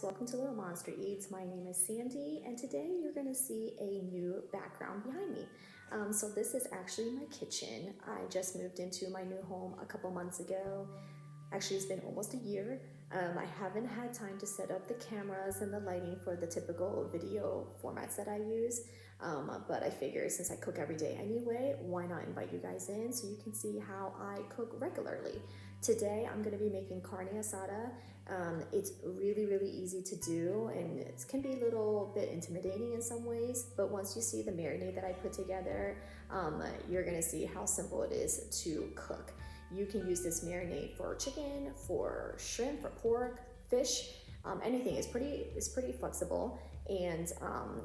welcome to Little Monster Eats. My name is Sandy, and today you're going to see a new background behind me. So this is actually my kitchen. I just moved into my new home a couple months ago. Actually, it's been almost a year. I haven't had time to set up the cameras and the lighting for the typical video formats that I use, but I figured since I cook every day anyway, why not invite you guys in so you can see how I cook regularly. Today, I'm going to be making carne asada. It's really easy to do, and it can be a little bit intimidating in some ways, but once you see the marinade that I put together, you're going to see how simple it is to cook. You can use this marinade for chicken, for shrimp, for pork, fish, anything. It's pretty flexible, and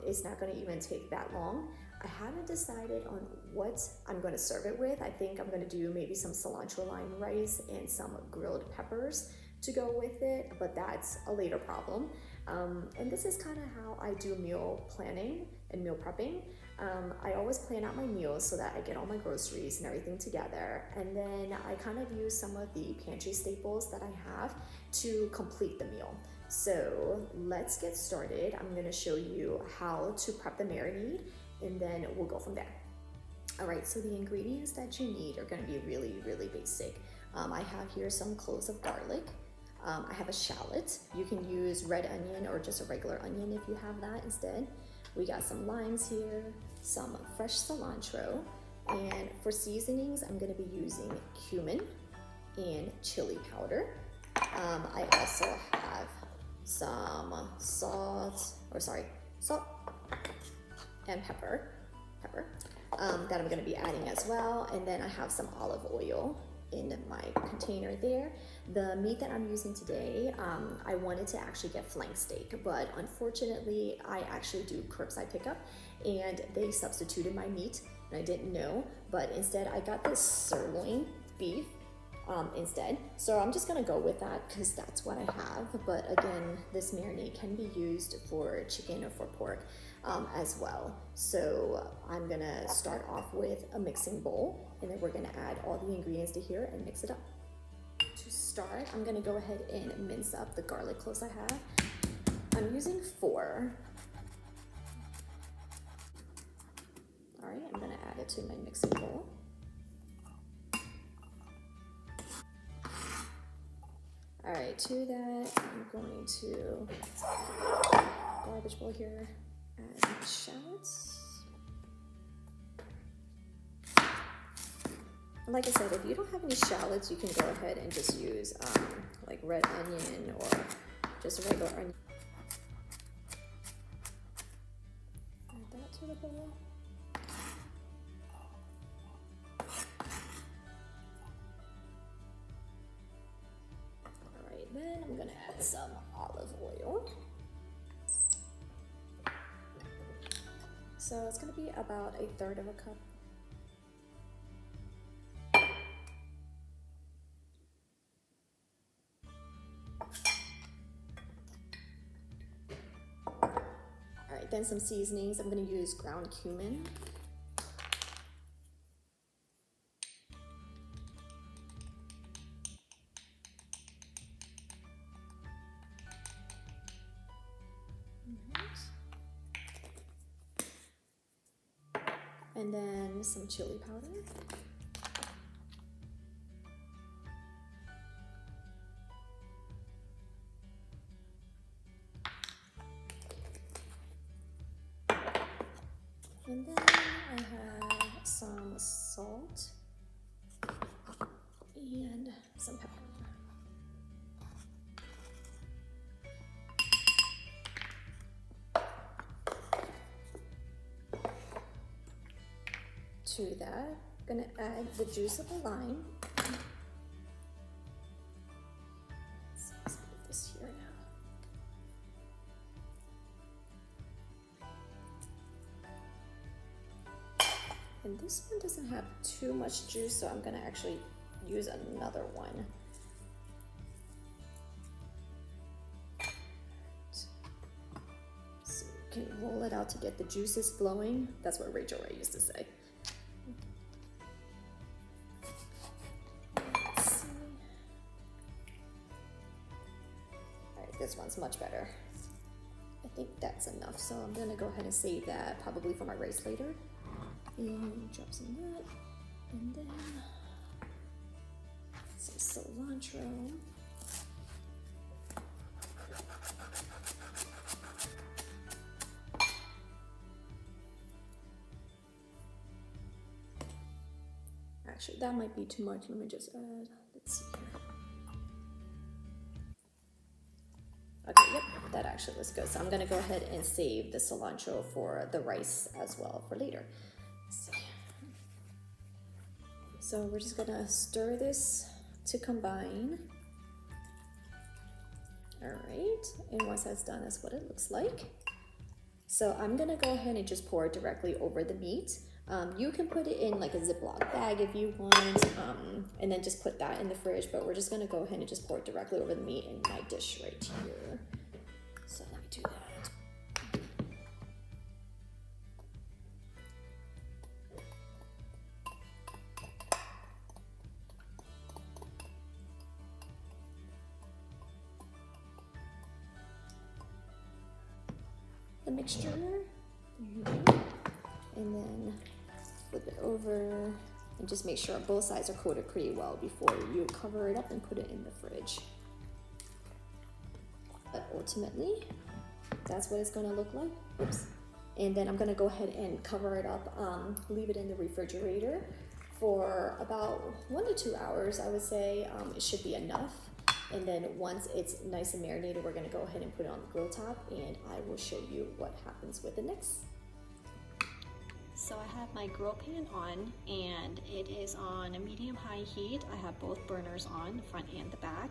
it's not going to even take that long. I haven't decided on what I'm going to serve it with. I think I'm going to do maybe some cilantro lime rice and some grilled peppers to go with it, but that's a later problem. And this is kind of how I do meal planning and meal prepping. I always plan out my meals so that I get all my groceries and everything together, and then I kind of use some of the pantry staples that I have to complete the meal. So let's get started. I'm going to show you how to prep the marinade, and then we'll go from there. All right, so the ingredients that you need are going to be really basic. I have here some cloves of garlic. I have a shallot. You can use red onion or just a regular onion if you have that instead. We got some limes here, some fresh cilantro, and for seasonings, I'm going to be using cumin and chili powder. I also have some salt and pepper that I'm going to be adding as well, and then I have some olive oil in my container there. The meat that I'm using today, I wanted to actually get flank steak, but unfortunately I actually do curbside pickup and they substituted my meat and I didn't know, but instead I got this sirloin beef instead. So I'm just gonna go with that because that's what I have. But again, this marinade can be used for chicken or for pork as well. So I'm gonna start off with a mixing bowl, and then we're gonna add all the ingredients to here and mix it up. To start, I'm gonna go ahead and mince up the garlic cloves I have. I'm using 4. All right, I'm gonna add it to my mixing bowl. All right, to that, I'm going to garbage bowl here, add my shallots. And like I said, if you don't have any shallots, you can go ahead and just use like red onion or just a regular onion. Add that to the bowl. Then I'm gonna add some olive oil. So it's gonna be about 1/3 of a cup. All right, then some seasonings. I'm gonna use ground cumin. And then some chili powder. And then I have some salt and some pepper. To that, I'm gonna add the juice of the lime. Let's put this here now. And this one doesn't have too much juice, so I'm gonna actually use another one. So you can roll it out to get the juices flowing. That's what Rachel Ray used to say. This one's much better. think that's enough. So I'm gonna go ahead and save that probably for my rice later. And drop some of that. And then some cilantro. Actually, that might be too much. Let me just add, let's see here. Okay, yep, that actually looks good. So I'm gonna go ahead and save the cilantro for the rice as well for later. Let's see. So we're just gonna stir this to combine. All right, and once that's done, that's what it looks like. So I'm gonna go ahead and just pour it directly over the meat. You can put it in like a Ziploc bag if you want, and then just put that in the fridge, but we're just gonna go ahead and just pour it directly over the meat in my dish right here. So let me do that. The mixture, there you go. And then flip it over and just make sure both sides are coated pretty well before you cover it up and put it in the fridge. But ultimately, that's what it's gonna look like. Oops. And then I'm gonna go ahead and cover it up, leave it in the refrigerator for about 1 to 2 hours, I would say. It should be enough. And then once it's nice and marinated, we're gonna go ahead and put it on the grill top, and I will show you what happens with it next. So I have my grill pan on, and it is on a medium-high heat. I have both burners on, the front and the back.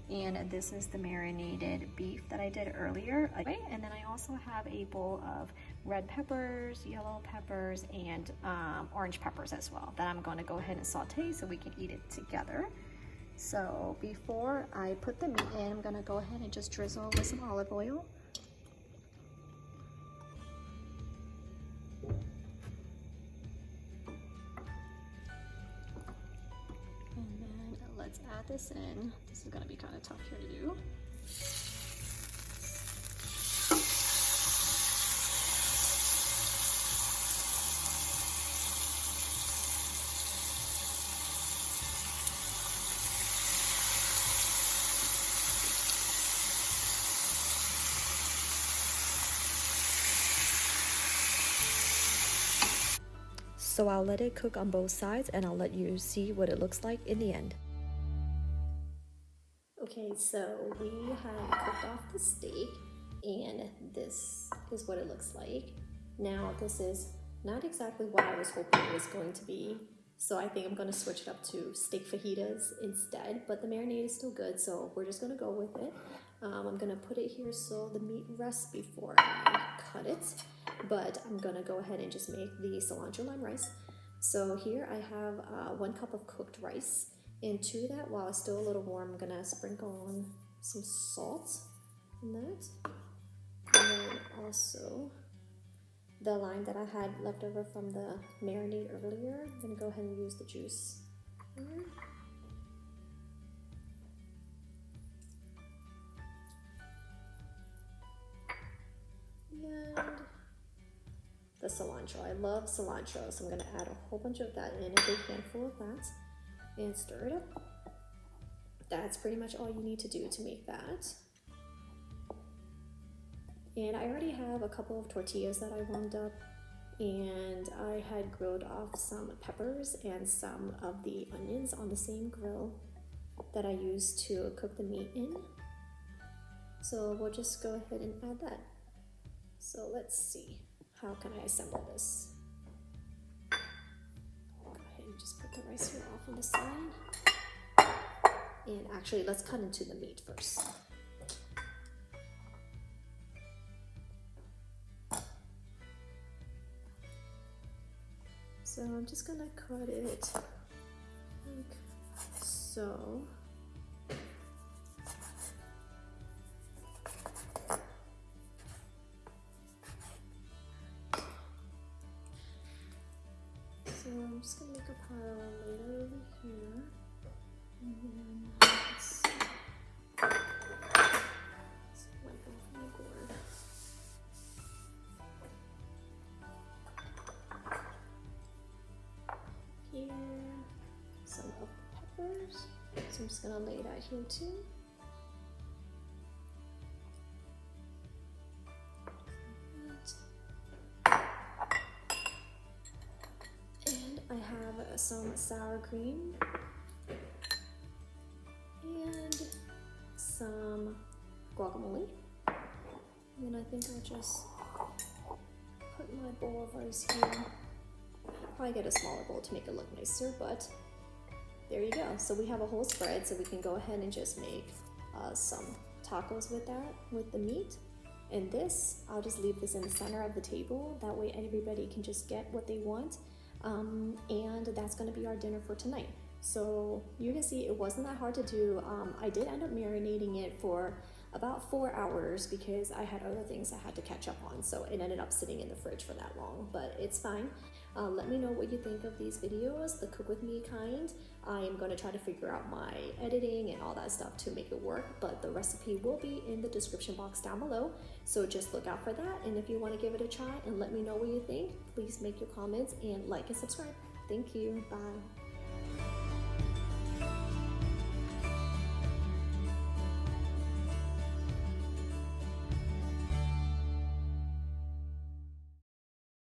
And this is the marinated beef that I did earlier. And then I also have a bowl of red peppers, yellow peppers, and orange peppers as well that I'm going to go ahead and saute so we can eat it together. So before I put the meat in, I'm going to go ahead and just drizzle with some olive oil. Let's add this in. This is gonna be kind of tough here to do. So I'll let it cook on both sides, and I'll let you see what it looks like in the end. Okay, so we have cooked off the steak, and this is what it looks like. Now, this is not exactly what I was hoping it was going to be, so I think I'm going to switch it up to steak fajitas instead, but the marinade is still good, so we're just going to go with it. I'm going to put it here so the meat rests before I cut it, but I'm going to go ahead and just make the cilantro lime rice. So here I have 1 cup of cooked rice. And to that, while it's still a little warm, I'm gonna sprinkle on some salt on that. And then also the lime that I had left over from the marinade earlier. I'm gonna go ahead and use the juice here. And the cilantro. I love cilantro, so I'm gonna add a whole bunch of that in, a big handful of that. And stir it up. That's pretty much all you need to do to make that. And I already have a couple of tortillas that I warmed up, and I had grilled off some peppers and some of the onions on the same grill that I used to cook the meat in. So we'll just go ahead and add that. So let's see, how can I assemble this? Just put the rice here off on the side. And actually, let's cut into the meat first. So I'm just gonna cut it like so. So I'm just gonna make a pile later over here, and then let's wipe off my board. peppers. So I'm just gonna lay that here too. And I have some sour cream and some guacamole. And then I think I'll just put my bowl of rice here. Probably get a smaller bowl to make it look nicer, but there you go. So we have a whole spread, so we can go ahead and just make some tacos with that, with the meat. And this, I'll just leave this in the center of the table. That way everybody can just get what they want. And that's gonna be our dinner for tonight. So you can see it wasn't that hard to do. I did end up marinating it for about 4 hours because I had other things I had to catch up on. So it ended up sitting in the fridge for that long, but it's fine. Let me know what you think of these videos, the cook with me kind. I am going to try to figure out my editing and all that stuff to make it work, but the recipe will be in the description box down below. So just look out for that. And if you want to give it a try and let me know what you think, please make your comments and like and subscribe. Thank you. Bye.